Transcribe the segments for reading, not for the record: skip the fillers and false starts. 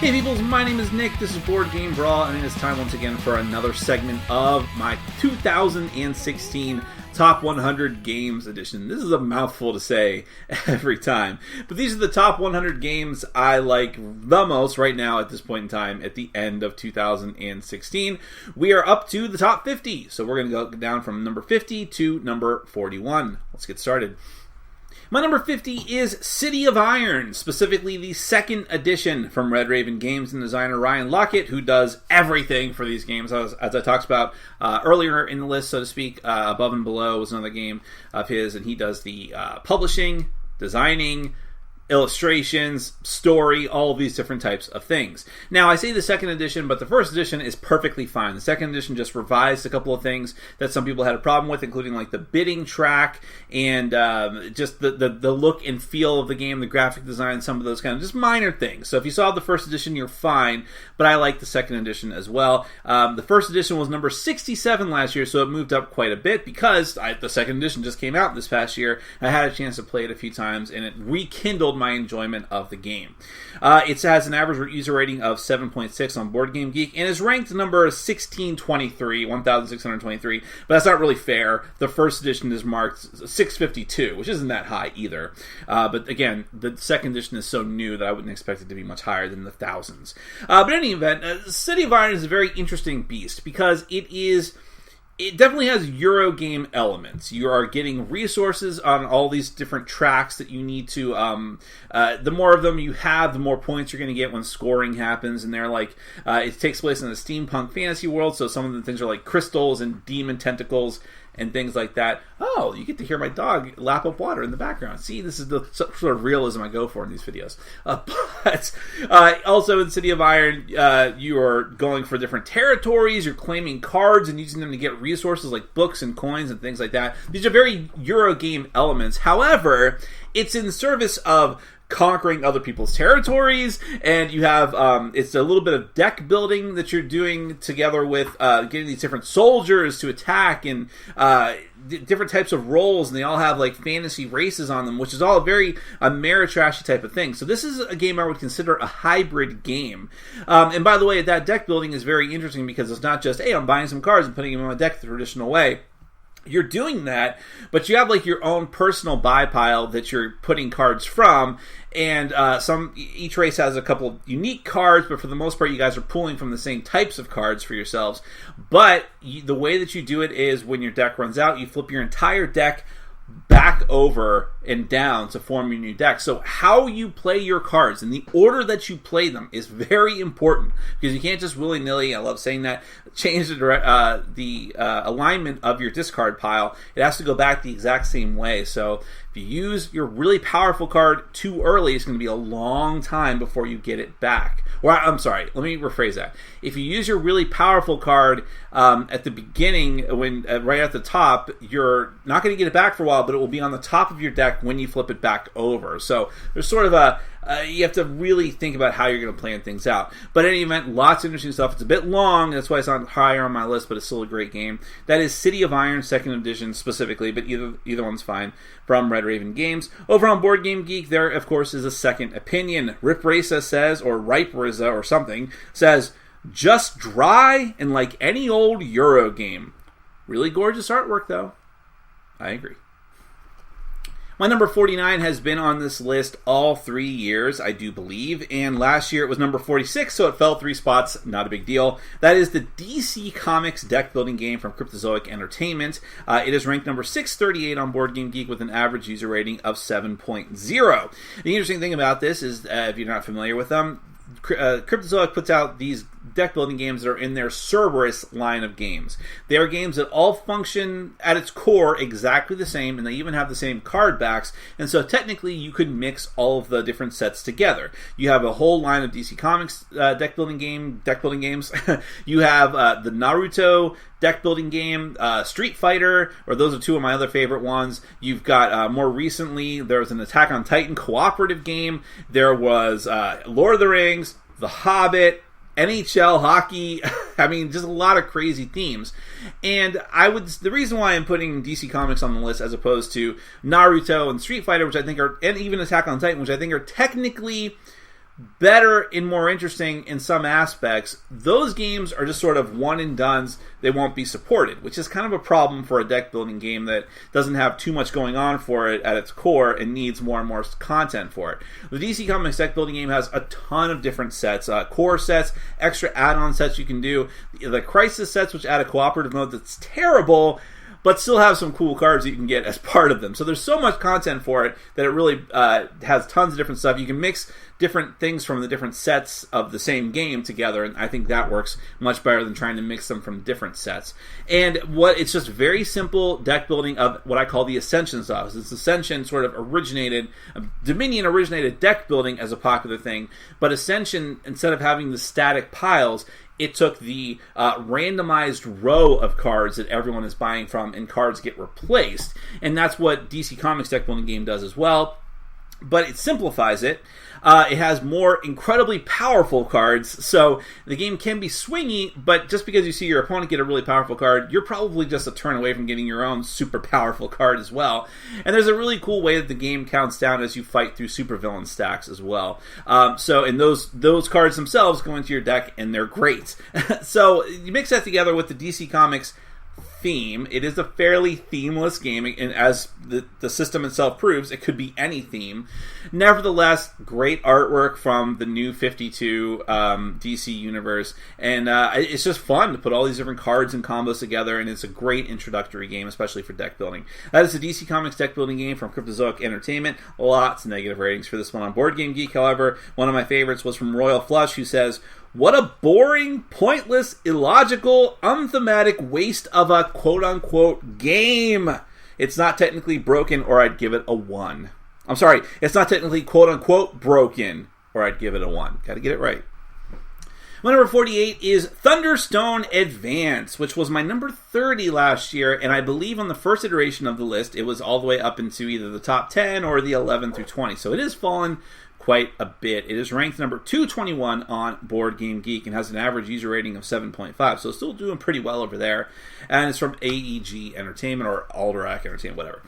Hey peoples, my name is Nick, this is Board Game Brawl, and it is time once again for another segment of my 2016 Top 100 Games edition. This is a mouthful to say every time, but these are the top 100 games I like the most right now at this point in time at the end of 2016. We are up to the top 50, so we're going to go down from number 50 to number 41. Let's get started. My number 50 is City of Iron, specifically the second edition from Red Raven Games and designer Ryan Lockett, who does everything for these games. As I talked about earlier in the list, so to speak, Above and Below was another game of his, and he does the publishing, designing, illustrations, story, all of these different types of things. Now, I say the second edition, but the first edition is perfectly fine. The second edition just revised a couple of things that some people had a problem with, including like the bidding track and just the look and feel of the game, the graphic design, some of those kind of just minor things. So if you saw the first edition, you're fine, but I like the second edition as well. The first edition was number 67 last year, so it moved up quite a bit because the second edition just came out this past year. I had a chance to play it a few times, and it rekindled my enjoyment of the game. It has an average user rating of 7.6 on Board Game Geek and is ranked number 1623, but that's not really fair. The first edition is marked 652, which isn't that high either. But again, the second edition is so new that I wouldn't expect it to be much higher than the thousands. But in any event, City of Iron is a very interesting beast because it definitely has Eurogame elements. You are getting resources on all these different tracks that you need to... the more of them you have, the more points you're going to get when scoring happens. And they're like... it takes place in a steampunk fantasy world, so some of the things are like crystals and demon tentacles and things like that. Oh, you get to hear my dog lap up water in the background. See, this is the sort of realism I go for in these videos. But also in City of Iron, you are going for different territories, you're claiming cards and using them to get resources like books and coins and things like that. These are very Eurogame elements. However, it's in service of conquering other people's territories, and you have it's a little bit of deck building that you're doing together with getting these different soldiers to attack and different types of roles, and they all have like fantasy races on them, which is all very Ameritrashy type of thing. So this is a game I would consider a hybrid game. And by the way, that deck building is very interesting because it's not just, hey, I'm buying some cards and putting them in my deck the traditional way. You're doing that, but you have like your own personal buy pile that you're putting cards from, and each race has a couple of unique cards, but for the most part you guys are pulling from the same types of cards for yourselves. But the way that you do it is when your deck runs out, you flip your entire deck back over and down to form your new deck. So how you play your cards and the order that you play them is very important, because you can't just willy-nilly, I love saying that, change the alignment of your discard pile. It has to go back the exact same way. So if you use your really powerful card too early, it's going to be a long time before you get it back. Or I'm sorry, let me rephrase that. If you use your really powerful card at the beginning, when right at the top, you're not going to get it back for a while, but it will be on the top of your deck when you flip it back over. So there's sort of you have to really think about how you're going to plan things out. But in any event, lots of interesting stuff. It's a bit long, that's why it's not higher on my list, but it's still a great game. That is City of Iron, second edition specifically, but either one's fine, from Red Raven Games. Over on Board Game Geek, there, of course, is a second opinion. Rip Reza says, or Ripe Reza or something, says, just dry and like any old Euro game. Really gorgeous artwork, though. I agree. My number 49 has been on this list all 3 years, I do believe, and last year it was number 46, so it fell 3 spots, not a big deal. That is the DC Comics deck-building game from Cryptozoic Entertainment. It is ranked number 638 on Board Game Geek with an average user rating of 7.0. The interesting thing about this is, if you're not familiar with them, Cryptozoic puts out these deck building games that are in their Cerberus line of games. They are games that all function at its core exactly the same, and they even have the same card backs, and so technically you could mix all of the different sets together. You have a whole line of DC Comics deck building games. You have the Naruto deck building game, Street Fighter, or those are two of my other favorite ones. You've got more recently, there was an Attack on Titan cooperative game. There was Lord of the Rings, The Hobbit, NHL hockey. I mean, just a lot of crazy themes. And the reason why I'm putting DC Comics on the list as opposed to Naruto and Street Fighter, which I think are, and even Attack on Titan, which I think are technically better and more interesting in some aspects, those games are just sort of one and dones. They won't be supported, which is kind of a problem for a deck building game that doesn't have too much going on for it at its core and needs more and more content for it. The DC Comics deck building game has a ton of different sets, core sets, extra add-on sets you can do, the Crisis sets, which add a cooperative mode that's terrible, but still have some cool cards that you can get as part of them. So there's so much content for it that it really has tons of different stuff. You can mix different things from the different sets of the same game together, and I think that works much better than trying to mix them from different sets. And it's just very simple deck building of what I call the Ascension styles. It's Ascension sort of Dominion originated deck building as a popular thing, but Ascension, instead of having the static piles, it took the randomized row of cards that everyone is buying from, and cards get replaced. And that's what DC Comics deck building game does as well. But it simplifies it. It has more incredibly powerful cards, so the game can be swingy, but just because you see your opponent get a really powerful card, you're probably just a turn away from getting your own super powerful card as well. And there's a really cool way that the game counts down as you fight through supervillain stacks as well. And those cards themselves go into your deck, and they're great. So you mix that together with the DC Comics theme. It is a fairly themeless game, and as the system itself proves, it could be any theme. Nevertheless, great artwork from the new 52 DC universe, and it's just fun to put all these different cards and combos together, and it's a great introductory game, especially for deck building. That is the DC Comics deck building game from Cryptozoic Entertainment. Lots of negative ratings for this one on Board Game Geek. However, one of my favorites was from Royal Flush, who says, "What a boring, pointless, illogical, unthematic waste of a quote-unquote game. It's not technically broken, or I'd give it a 1. I'm sorry, it's not technically quote-unquote broken, or I'd give it a 1. Gotta get it right. My number 48 is Thunderstone Advance, which was my number 30 last year, and I believe on the first iteration of the list, it was all the way up into either the top 10 or the 11 through 20. So it has fallen quite a bit. It is ranked number 221 on Board Game Geek and has an average user rating of 7.5, so it's still doing pretty well over there. And it's from AEG Entertainment, or Alderac Entertainment, whatever.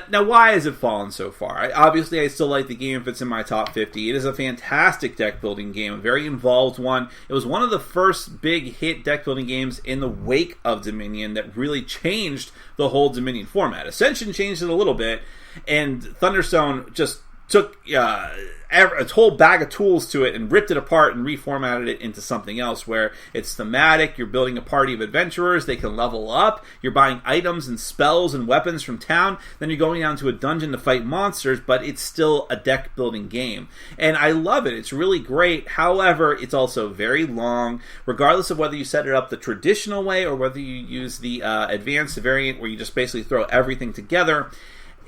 Now, why has it fallen so far? Obviously, I still like the game if it's in my top 50. It is a fantastic deck-building game, a very involved one. It was one of the first big hit deck-building games in the wake of Dominion that really changed the whole Dominion format. Ascension changed it a little bit, and Thunderstone just took a whole bag of tools to it and ripped it apart and reformatted it into something else where it's thematic. You're building a party of adventurers. They can level up. You're buying items and spells and weapons from town. Then you're going down to a dungeon to fight monsters, but it's still a deck building game. And I love it. It's really great. However, it's also very long. Regardless of whether you set it up the traditional way or whether you use the advanced variant where you just basically throw everything together,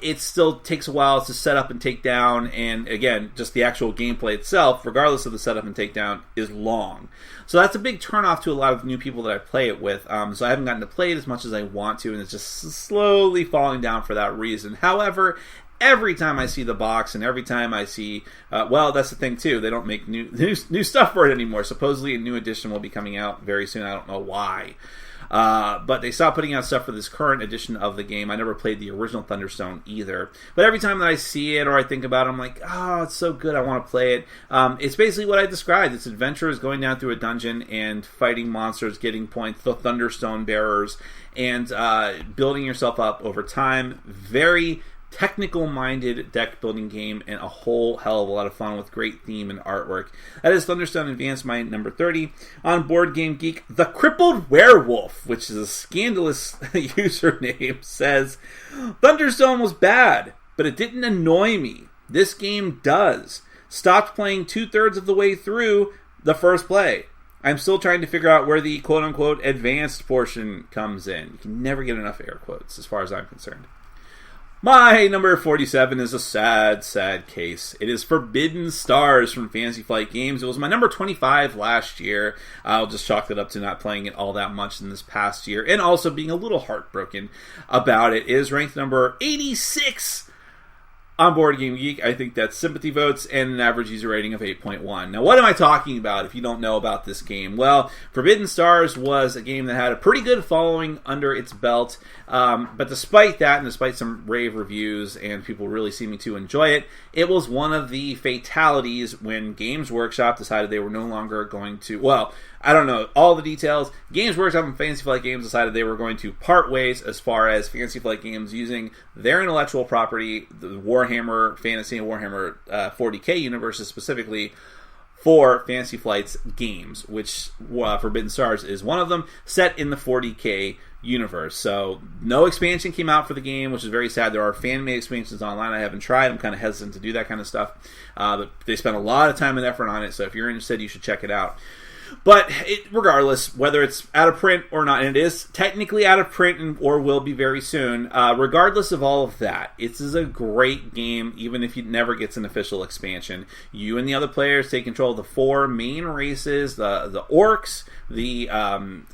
it still takes a while to set up and take down, and again, just the actual gameplay itself, regardless of the setup and takedown, is long. So that's a big turnoff to a lot of new people that I play it with. So I haven't gotten to play it as much as I want to, and it's just slowly falling down for that reason. However, every time I see the box and every time I see, well, that's the thing too, they don't make new stuff for it anymore. Supposedly a new edition will be coming out very soon. I don't know why. But they stopped putting out stuff for this current edition of the game. I never played the original Thunderstone either. But every time that I see it or I think about it, I'm like, oh, it's so good, I want to play it. It's basically what I described. It's adventurers going down through a dungeon and fighting monsters, getting points, the Thunderstone bearers, and building yourself up over time. Very technical-minded deck-building game and a whole hell of a lot of fun with great theme and artwork. That is Thunderstone Advance, my number 30. On Board Game Geek, The Crippled Werewolf, which is a scandalous username, says, Thunderstone was bad, but it didn't annoy me. This game does. Stopped playing 2/3 of the way through the first play. I'm still trying to figure out where the quote-unquote advanced portion comes in. You can never get enough air quotes, as far as I'm concerned. My number 47 is a sad, sad case. It is Forbidden Stars from Fantasy Flight Games. It was my number 25 last year. I'll just chalk it up to not playing it all that much in this past year, and also being a little heartbroken about it. It is ranked number 86 On Board Game Geek, I think that's sympathy votes and an average user rating of 8.1. Now, what am I talking about if you don't know about this game? Well, Forbidden Stars was a game that had a pretty good following under its belt, but despite that, and despite some rave reviews and people really seeming to enjoy it, it was one of the fatalities when Games Workshop decided they were no longer going to, well, I don't know all the details. Games Workshop and Fantasy Flight Games decided they were going to part ways as far as Fantasy Flight Games using their intellectual property, the Warhammer Fantasy and Warhammer 40k universes specifically, for Fantasy Flight's games, which Forbidden Stars is one of them, set in the 40k universe. So no expansion came out for the game, which is very sad. There are fan-made expansions online I haven't tried. I'm kind of hesitant to do that kind of stuff. But they spent a lot of time and effort on it, so if you're interested, you should check it out. But regardless, whether it's out of print or not, and it is technically out of print or will be very soon, regardless of all of that, it is a great game, even if it never gets an official expansion. You and the other players take control of the 4 main races, the Orcs, the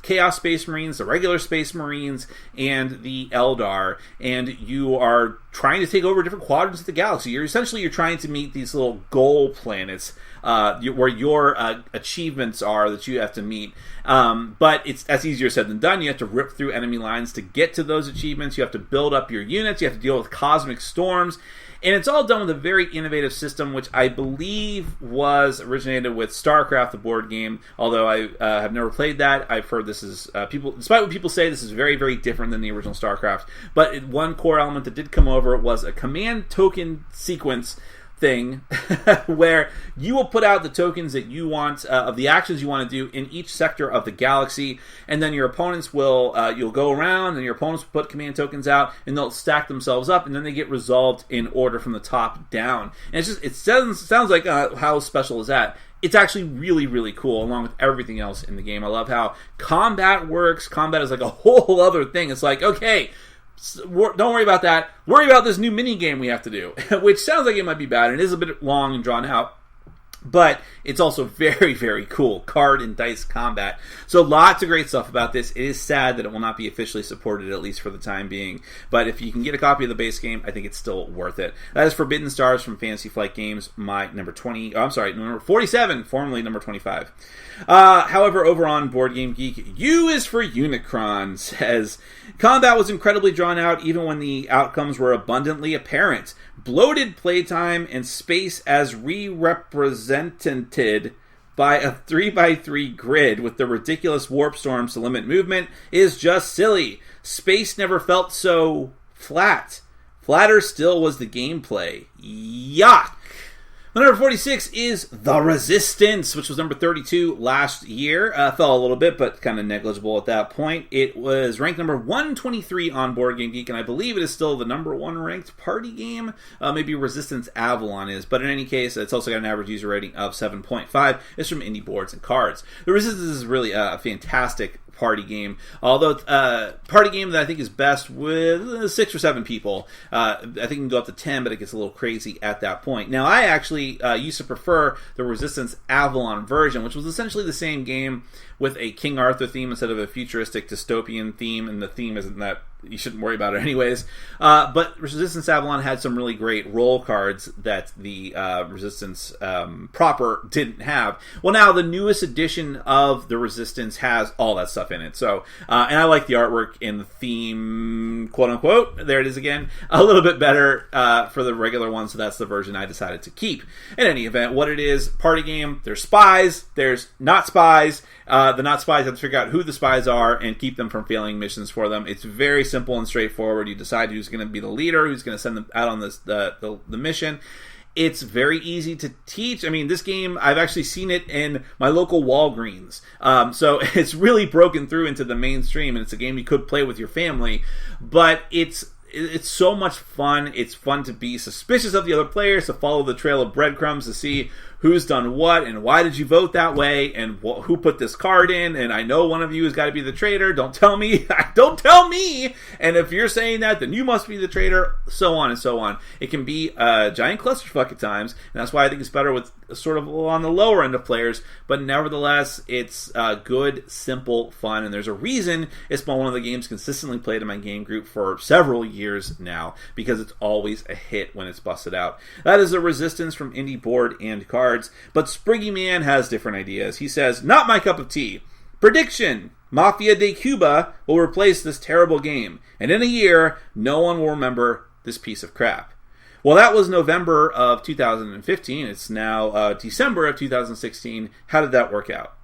Chaos Space Marines, the regular Space Marines, and the Eldar, and you are trying to take over different quadrants of the galaxy. You're trying to meet these little goal planets where your achievements are that you have to meet. But that's easier said than done. You have to rip through enemy lines to get to those achievements. You have to build up your units. You have to deal with cosmic storms. And it's all done with a very innovative system, which I believe was originated with StarCraft, the board game. Although I have never played that, I've heard this is despite what people say, this is very, very different than the original StarCraft. But one core element that did come over was a command token sequence thing where you will put out the tokens that you want of the actions you want to do in each sector of the galaxy, and then your opponents will you'll go around and your opponents will put command tokens out and they'll stack themselves up, and then they get resolved in order from the top down. And it sounds like how special is that? It's actually really, really cool, along with everything else in the game. I love how combat works. Combat is like a whole other thing. It's like, okay, don't worry about that. Worry about this new mini game we have to do, which sounds like it might be bad. It is a bit long and drawn out, but it's also very, very cool card and dice combat. So lots of great stuff about this. It is sad that it will not be officially supported, at least for the time being. But if you can get a copy of the base game, I think it's still worth it. That is Forbidden Stars from Fantasy Flight Games, my number 47, formerly number 25. However, over on Board Game Geek, U is for Unicron says, combat was incredibly drawn out even when the outcomes were abundantly apparent. Bloated playtime and space as re-represented by a 3x3 grid with the ridiculous warp storms to limit movement is just silly. Space never felt so flat. Flatter still was the gameplay. Yuck! Number 46 is The Resistance, which was number 32 last year. Fell a little bit, but kind of negligible at that point. It was ranked number 123 on Board Game Geek, and I believe it is still the number 1 ranked party game. Maybe Resistance Avalon is, but in any case, it's also got an average user rating of 7.5. It's from Indie Boards and Cards. The Resistance is really a fantastic party game, although party game that I think is best with 6 or 7 people. I think it can go up to 10, but it gets a little crazy at that point. Now, I actually used to prefer the Resistance Avalon version, which was essentially the same game with a King Arthur theme instead of a futuristic dystopian theme, and the theme isn't that you shouldn't worry about it anyways. But Resistance Avalon had some really great roll cards that the Resistance proper didn't have. Well, now the newest edition of the Resistance has all that stuff in it. So, and I like the artwork and the theme, quote unquote, there it is again, a little bit better for the regular one. So that's the version I decided to keep. In any event, what it is, party game. There's spies. There's not spies. The not spies have to figure out who the spies are and keep them from failing missions for them. It's very simple and straightforward. You decide who's going to be the leader, who's going to send them out on the mission. It's very easy to teach. I mean, this game, I've actually seen it in my local Walgreens. So it's really broken through into the mainstream, and it's a game you could play with your family. But it's so much fun. It's fun to be suspicious of the other players, to follow the trail of breadcrumbs, to see who's done what and why did you vote that way and who put this card in, and I know one of you has got to be the traitor. Don't tell me. Don't tell me. And if you're saying that, then you must be the traitor, so on and so on. It can be a giant clusterfuck at times, and that's why I think it's better with sort of on the lower end of players, but nevertheless, it's good, simple fun, and there's a reason it's been one of the games consistently played in my game group for several years. years now, because it's always a hit when it's busted out. That is a resistance from Indie Board and Cards, but Spriggy Man has different ideas. He says, not my cup of tea. Prediction: Mafia de Cuba will replace this terrible game, and in a year, no one will remember this piece of crap. Well, that was November of 2015. It's now December of 2016. How did that work out?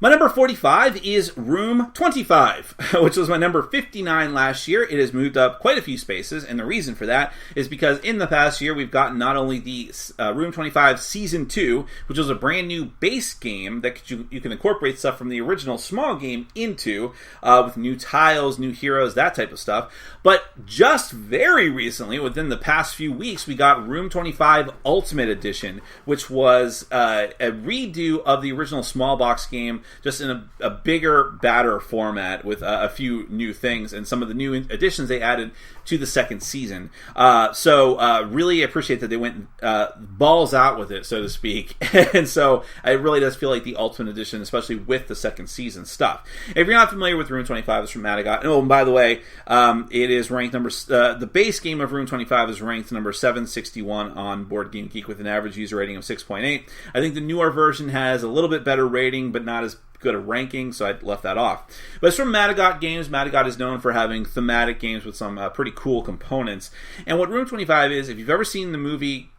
My number 45 is Room 25, which was my number 59 last year. It has moved up quite a few spaces, and the reason for that is because in the past year we've gotten not only the Room 25 Season 2, which was a brand new base game that you can incorporate stuff from the original small game into, with new tiles, new heroes, that type of stuff, but just very recently, within the past few weeks, we got Room 25 Ultimate Edition, which was a redo of the original small box game, just in a bigger, badder format with a few new things and some of the new additions they added to the second season. So really appreciate that they went balls out with it, so to speak. And so it really does feel like the Ultimate Edition, especially with the second season stuff. If you're not familiar with Room 25, it's from Madagot. Oh, and by the way, it is ranked the base game of Room 25 is ranked number 761 on Board Game Geek with an average user rating of 6.8. I think the newer version has a little bit better rating, but not as good a ranking, so I left that off. But it's from Madagot Games. Madagot is known for having thematic games with some pretty cool components. And what Room 25 is, if you've ever seen the movie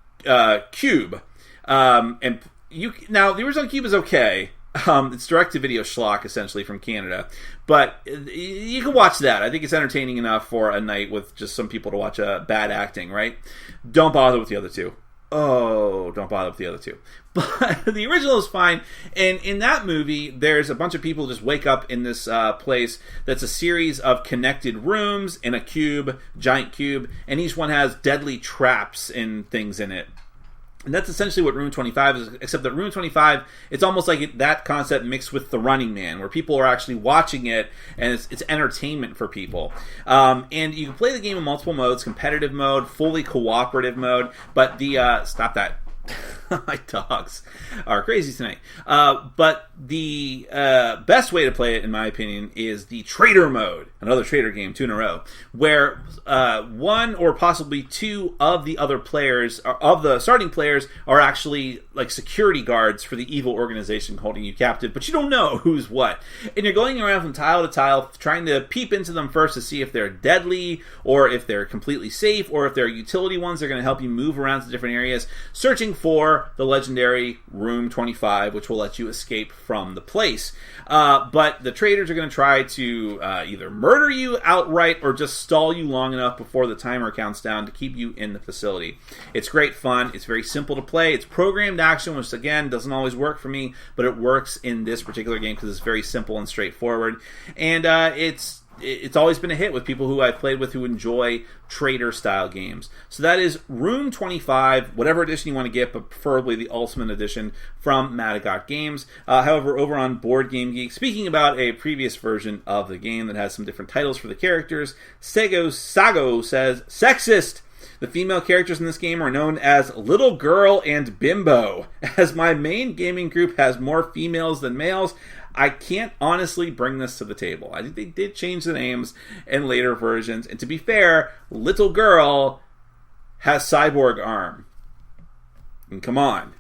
Cube, now the original Cube is okay. It's direct-to-video schlock, essentially, from Canada. But you can watch that. I think it's entertaining enough for a night with just some people to watch bad acting, right? Don't bother with the other two. Oh, don't bother with the other two. But the original is fine. And in that movie, there's a bunch of people just wake up in this place that's a series of connected rooms in a cube, giant cube, and each one has deadly traps and things in it. And that's essentially what Room 25 is, except that Room 25, it's almost like that concept mixed with The Running Man, where people are actually watching it, and it's entertainment for people. And you can play the game in multiple modes: competitive mode, fully cooperative mode, but stop that. My dogs are crazy tonight. But the best way to play it, in my opinion, is the Trader mode. Another Trader game, 2 in a row, where one or possibly two of the other players, of the starting players, are actually like security guards for the evil organization holding you captive, but you don't know who's what. And you're going around from tile to tile, trying to peep into them first to see if they're deadly, or if they're completely safe, or if they're utility ones that are going to help you move around to different areas, searching for the legendary Room 25, which will let you escape from the place. But the traders are going to try to either murder you outright or just stall you long enough before the timer counts down to keep you in the facility. It's great fun. It's very simple to play. It's programmed action, which again doesn't always work for me, but it works in this particular game because it's very simple and straightforward. And it's always been a hit with people who I've played with who enjoy Trader-style games. So that is Room 25, whatever edition you want to get, but preferably the Ultimate Edition from Madagot Games. However, over on Board Game Geek, speaking about a previous version of the game that has some different titles for the characters, Sego Sago says, sexist! The female characters in this game are known as Little Girl and Bimbo. As my main gaming group has more females than males, I can't honestly bring this to the table. I think they did change the names in later versions. And to be fair, Little Girl has cyborg arm. And come on.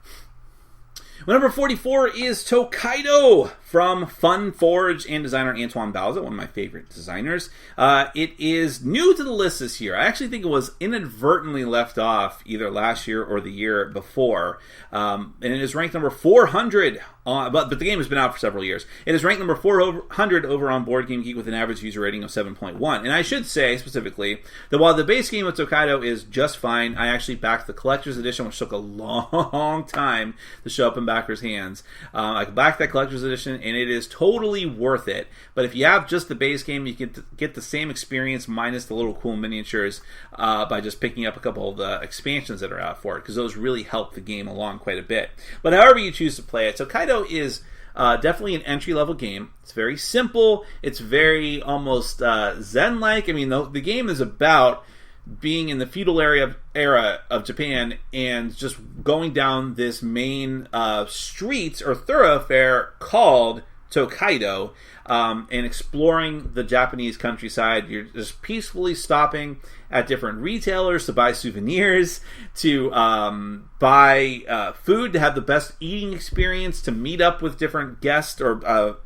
My number 44 is Tokaido from Fun Forge and designer Antoine Balza, one of my favorite designers. It is new to the list this year. I actually think it was inadvertently left off either last year or the year before. And it is ranked number 400, but the game has been out for several years. It is ranked number 400 over on Board Game Geek with an average user rating of 7.1. And I should say specifically that while the base game of Tokaido is just fine, I actually backed the collector's edition, which took a long time to show up in backers' hands. I backed that collector's edition, and it is totally worth it. But if you have just the base game, you can get the same experience minus the little cool miniatures by just picking up a couple of the expansions that are out for it, because those really help the game along quite a bit. But however you choose to play it, Tokaido is definitely an entry-level game. It's very simple. It's very almost Zen-like. I mean, the game is about being in the feudal era of Japan and just going down this main streets or thoroughfare called Tokaido, and exploring the Japanese countryside. You're just peacefully stopping at different retailers to buy souvenirs, to buy food, to have the best eating experience, to meet up with different guests or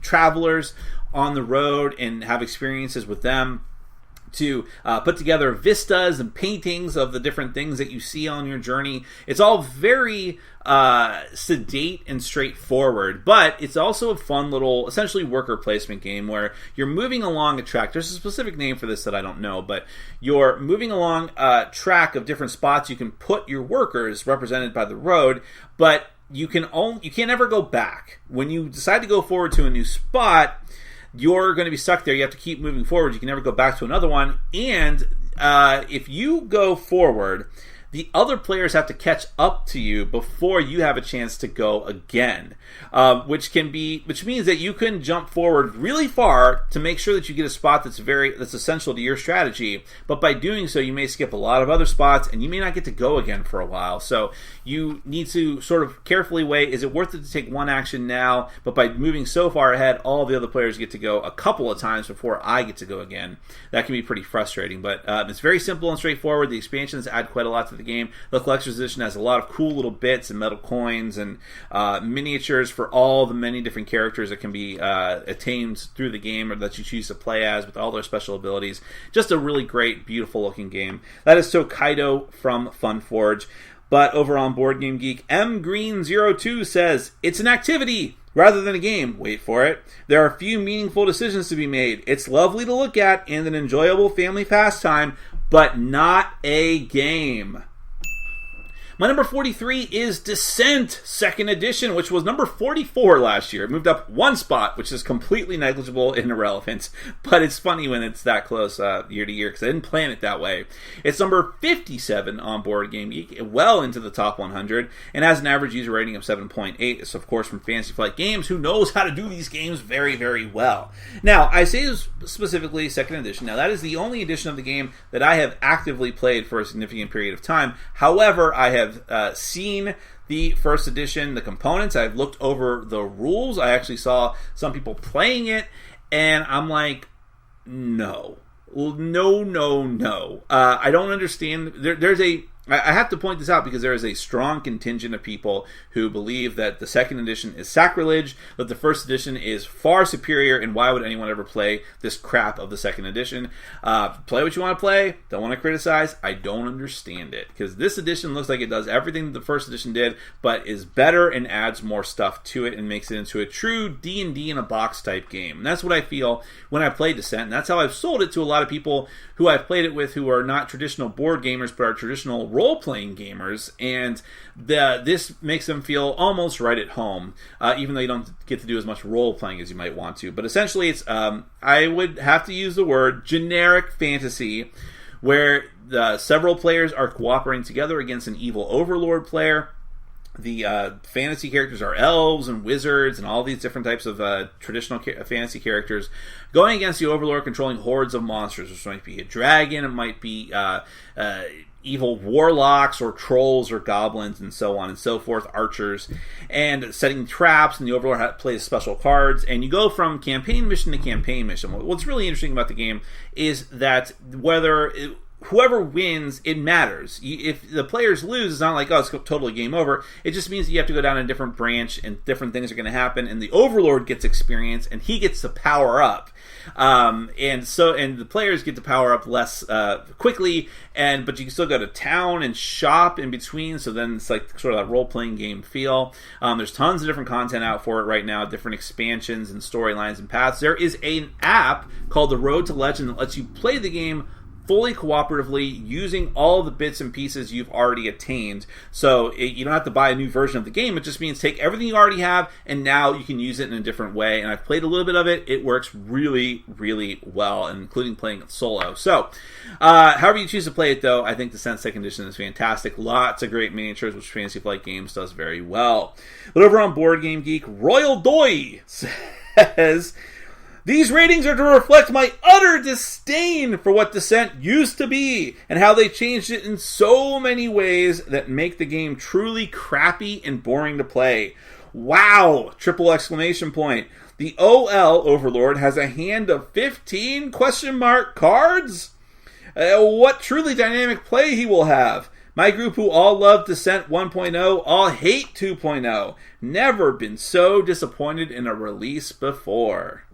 travelers on the road and have experiences with them, to put together vistas and paintings of the different things that you see on your journey. It's all very sedate and straightforward, but it's also a fun little, essentially, worker placement game where you're moving along a track. There's a specific name for this that I don't know, but you're moving along a track of different spots. You can put your workers represented by the road, but you can't ever go back. When you decide to go forward to a new spot, you're going to be stuck there. You have to keep moving forward. You can never go back to another one. And if you go forward, the other players have to catch up to you before you have a chance to go again, which means that you can jump forward really far to make sure that you get a spot that's essential to your strategy. But by doing so, you may skip a lot of other spots, and you may not get to go again for a while. So you need to sort of carefully weigh: is it worth it to take one action now? But by moving so far ahead, all the other players get to go a couple of times before I get to go again. That can be pretty frustrating. But it's very simple and straightforward. The expansions add quite a lot to the game. The collector's edition has a lot of cool little bits and metal coins and miniatures for all the many different characters that can be attained through the game or that you choose to play as with all their special abilities. Just a really great, beautiful looking game. That is Tokaido from Funforge. But over on Board Game Geek, mgreen02 says, it's an activity rather than a game. Wait for it. There are a few meaningful decisions to be made. It's lovely to look at and an enjoyable family pastime, but not a game. My number 43 is Descent 2nd Edition, which was number 44 last year. It moved up one spot, which is completely negligible and irrelevant, but it's funny when it's that close year to year because I didn't plan it that way. It's number 57 on Board Game Geek, well into the top 100, and has an average user rating of 7.8. It's, of course, from Fantasy Flight Games, who knows how to do these games very, very well. Now, I say specifically 2nd Edition. Now, that is the only edition of the game that I have actively played for a significant period of time. However, I have seen the first edition, the components. I've looked over the rules. I actually saw some people playing it, and I'm like, no. I don't understand. I have to point this out because there is a strong contingent of people who believe that the 2nd edition is sacrilege, that the 1st edition is far superior, and why would anyone ever play this crap of the 2nd edition? Play what you want to play. Don't want to criticize. I don't understand it because this edition looks like it does everything that the 1st edition did, but is better and adds more stuff to it and makes it into a true D&D in a box type game. And that's what I feel when I play Descent, and that's how I've sold it to a lot of people who I've played it with who are not traditional board gamers but are traditional role-playing gamers, and this makes them feel almost right at home, even though you don't get to do as much role-playing as you might want to. But essentially, it's I would have to use the word generic fantasy, where several players are cooperating together against an evil overlord player. The fantasy characters are elves and wizards and all these different types of traditional fantasy characters going against the overlord controlling hordes of monsters, which might be a dragon, it might be evil warlocks or trolls or goblins and so on and so forth, archers, and setting traps, and the overlord plays special cards, and you go from campaign mission to campaign mission. What's really interesting about the game is that whoever wins, it matters. If the players lose, it's not like, oh, it's totally game over. It just means that you have to go down a different branch and different things are going to happen, and the overlord gets experience and he gets to power up. And the players get to power up less quickly, but you can still go to town and shop in between, so then it's like sort of that role-playing game feel. There's tons of different content out for it right now, different expansions and storylines and paths. There is an app called The Road to Legend that lets you play the game fully cooperatively using all the bits and pieces you've already attained. So you don't have to buy a new version of the game. It just means take everything you already have and now you can use it in a different way. And I've played a little bit of it. It works really, really well, including playing it solo. So however you choose to play it, though, I think the Descent 2nd Edition is fantastic. Lots of great miniatures, which Fantasy Flight Games does very well. But over on Board Game Geek, Royal Doi says, these ratings are to reflect my utter disdain for what Descent used to be and how they changed it in so many ways that make the game truly crappy and boring to play. Wow! Triple exclamation point. The OL Overlord has a hand of 15 question mark cards? What truly dynamic play he will have. My group who all love Descent 1.0, all hate 2.0. Never been so disappointed in a release before.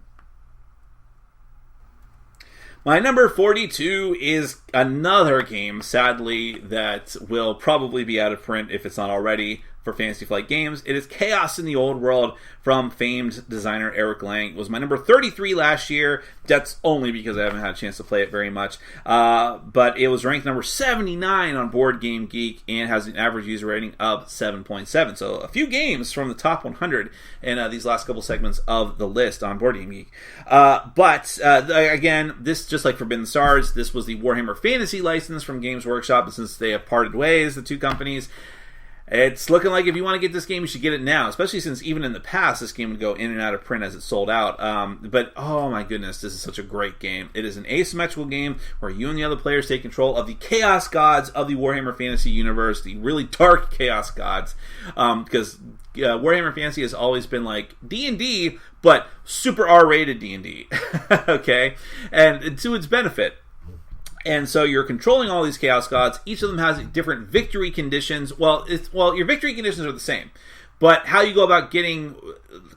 My number 42 is another game, sadly, that will probably be out of print if it's not already for Fantasy Flight Games. It is Chaos in the Old World from famed designer Eric Lang. It was my number 33 last year. That's only because I haven't had a chance to play it very much. But it was ranked number 79 on Board Game Geek and has an average user rating of 7.7. So a few games from the top 100 in these last couple segments of the list on Board Game Geek. But again, this, just like Forbidden Stars, this was the Warhammer Fantasy license from Games Workshop. And since they have parted ways, the two companies, it's looking like if you want to get this game, you should get it now, especially since even in the past, this game would go in and out of print as it sold out. But, oh my goodness, this is such a great game. It is an asymmetrical game where you and the other players take control of the chaos gods of the Warhammer Fantasy universe, the really dark chaos gods, because Warhammer Fantasy has always been like D&D, but super R-rated D&D, okay? And to its benefit. And so you're controlling all these chaos gods. Each of them has different victory conditions. Well, your victory conditions are the same, but how you go about getting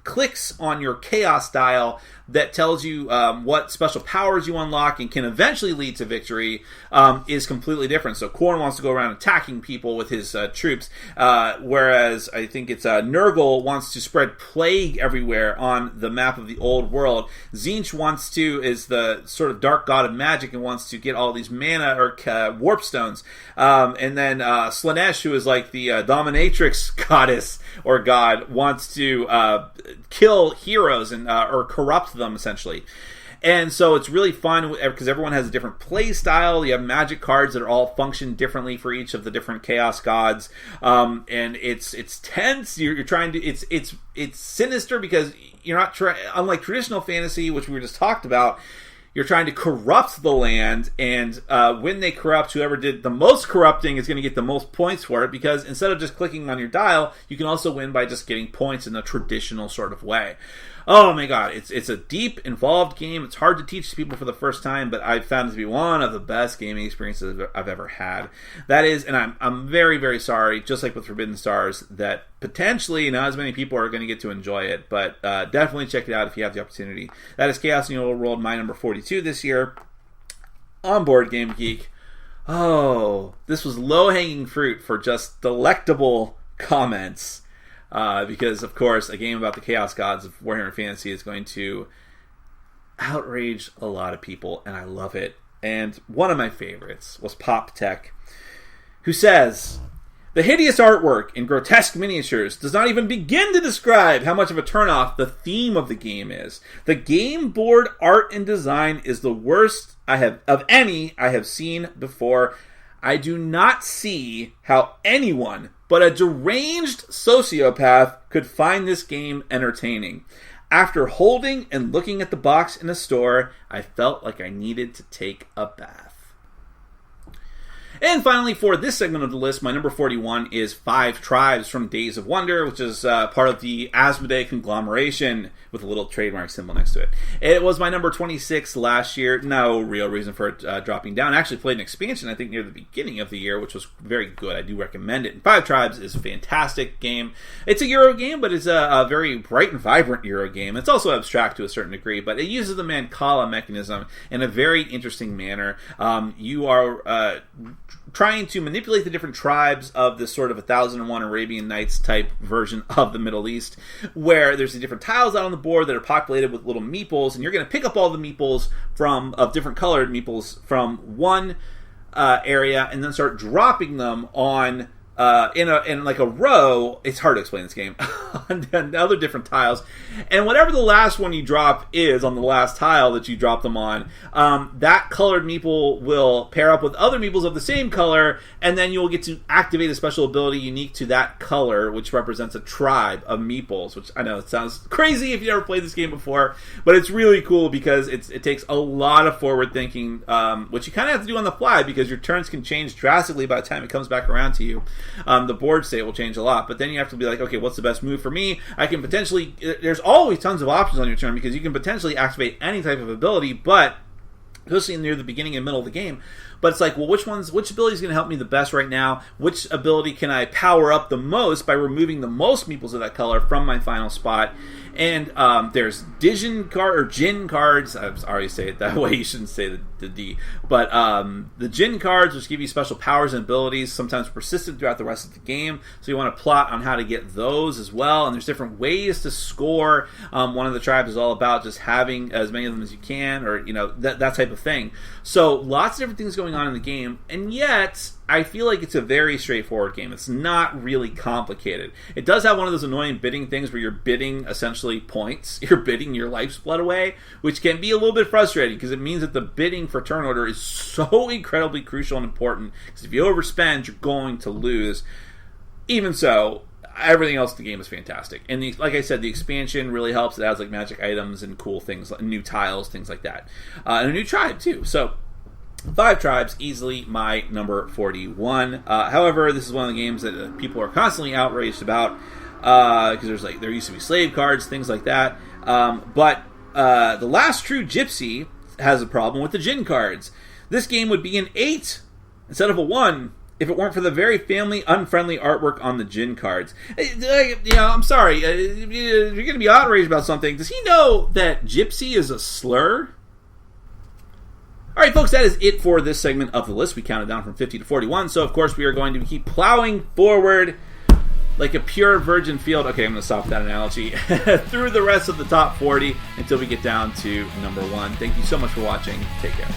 clicks on your chaos dial that tells you what special powers you unlock and can eventually lead to victory is completely different. So Khorne wants to go around attacking people with his troops, whereas I think it's Nurgle wants to spread plague everywhere on the map of the old world. Tzeentch is the sort of dark god of magic and wants to get all these mana or warp stones. And then Slaanesh, who is like the dominatrix goddess or god, wants to kill heroes and or corrupt them, essentially. And so it's really fun because everyone has a different play style. You have magic cards that are all function differently for each of the different chaos gods, and it's tense. You're trying to it's sinister because you're not unlike traditional fantasy, which we just talked about. You're trying to corrupt the land, and when they corrupt, whoever did the most corrupting is going to get the most points for it, because instead of just clicking on your dial, you can also win by just getting points in a traditional sort of way. Oh my god, it's a deep, involved game. It's hard to teach to people for the first time, but I've found it to be one of the best gaming experiences I've ever had. That is, and I'm very, very sorry, just like with Forbidden Stars, that potentially not as many people are going to get to enjoy it, but definitely check it out if you have the opportunity. That is Chaos in the Old World, my number 42 this year on Board Game Geek. Oh, this was low-hanging fruit for just delectable comments. Because, of course, a game about the Chaos Gods of Warhammer Fantasy is going to outrage a lot of people, and I love it. And one of my favorites was Pop Tech, who says, "The hideous artwork in grotesque miniatures does not even begin to describe how much of a turnoff the theme of the game is. The game board art and design is the worst of any I have seen before. I do not see how anyone but a deranged sociopath could find this game entertaining. After holding and looking at the box in a store, I felt like I needed to take a bath." And finally, for this segment of the list, my number 41 is 5 Tribes from Days of Wonder, which is part of the Asmodee conglomeration with a little trademark symbol next to it. It was my number 26 last year. No real reason for it dropping down. I actually played an expansion, I think, near the beginning of the year, which was very good. I do recommend it. And 5 Tribes is a fantastic game. It's a Euro game, but it's a very bright and vibrant Euro game. It's also abstract to a certain degree, but it uses the Mancala mechanism in a very interesting manner. You are trying to manipulate the different tribes of this sort of 1001 Arabian Nights type version of the Middle East, where there's the different tiles out on the board that are populated with little meeples, and you're going to pick up all the meeples of different colored meeples from one area and then start dropping them on in like a row. It's hard to explain this game on other different tiles, and whatever the last one you drop is on the last tile that you drop them on, that colored meeple will pair up with other meeples of the same color, and then you'll get to activate a special ability unique to that color, which represents a tribe of meeples, which I know it sounds crazy if you never played this game before, but it's really cool because it takes a lot of forward thinking, which you kind of have to do on the fly because your turns can change drastically by the time it comes back around to you. the board state will change a lot. But then you have to be like, okay, what's the best move for me? I can potentially, there's always tons of options on your turn because you can potentially activate any type of ability, but especially near the beginning and middle of the game. But it's like, well, which ability is going to help me the best right now? Which ability can I power up the most by removing the most meeples of that color from my final spot? And there's Jin cards. I already say it that way. You shouldn't say the D. But the Jin cards, which give you special powers and abilities, sometimes persistent throughout the rest of the game. So you want to plot on how to get those as well. And there's different ways to score. One of the tribes is all about just having as many of them as you can, or that type of thing. So lots of different things going on in the game, and yet I feel like it's a very straightforward game. It's not really complicated. It does have one of those annoying bidding things where you're bidding essentially points. You're bidding your life split away, which can be a little bit frustrating because it means that the bidding for turn order is so incredibly crucial and important, because if you overspend, you're going to lose. Even so, everything else in the game is fantastic. And like I said, the expansion really helps. It adds like magic items and cool things, new tiles, things like that. And a new tribe too. So 5 tribes, easily my number 41. However, this is one of the games that people are constantly outraged about because there used to be slave cards, things like that. But the Last True Gypsy has a problem with the Jin cards. This game would be an 8 instead of a 1 if it weren't for the very family-unfriendly artwork on the Jin cards. I'm sorry. If you're going to be outraged about something, does he know that gypsy is a slur? Alright folks, that is it for this segment of the list. We counted down from 50 to 41, so of course we are going to keep plowing forward like a pure virgin field. Okay, I'm going to stop that analogy. Through the rest of the top 40 until we get down to number 1. Thank you so much for watching. Take care.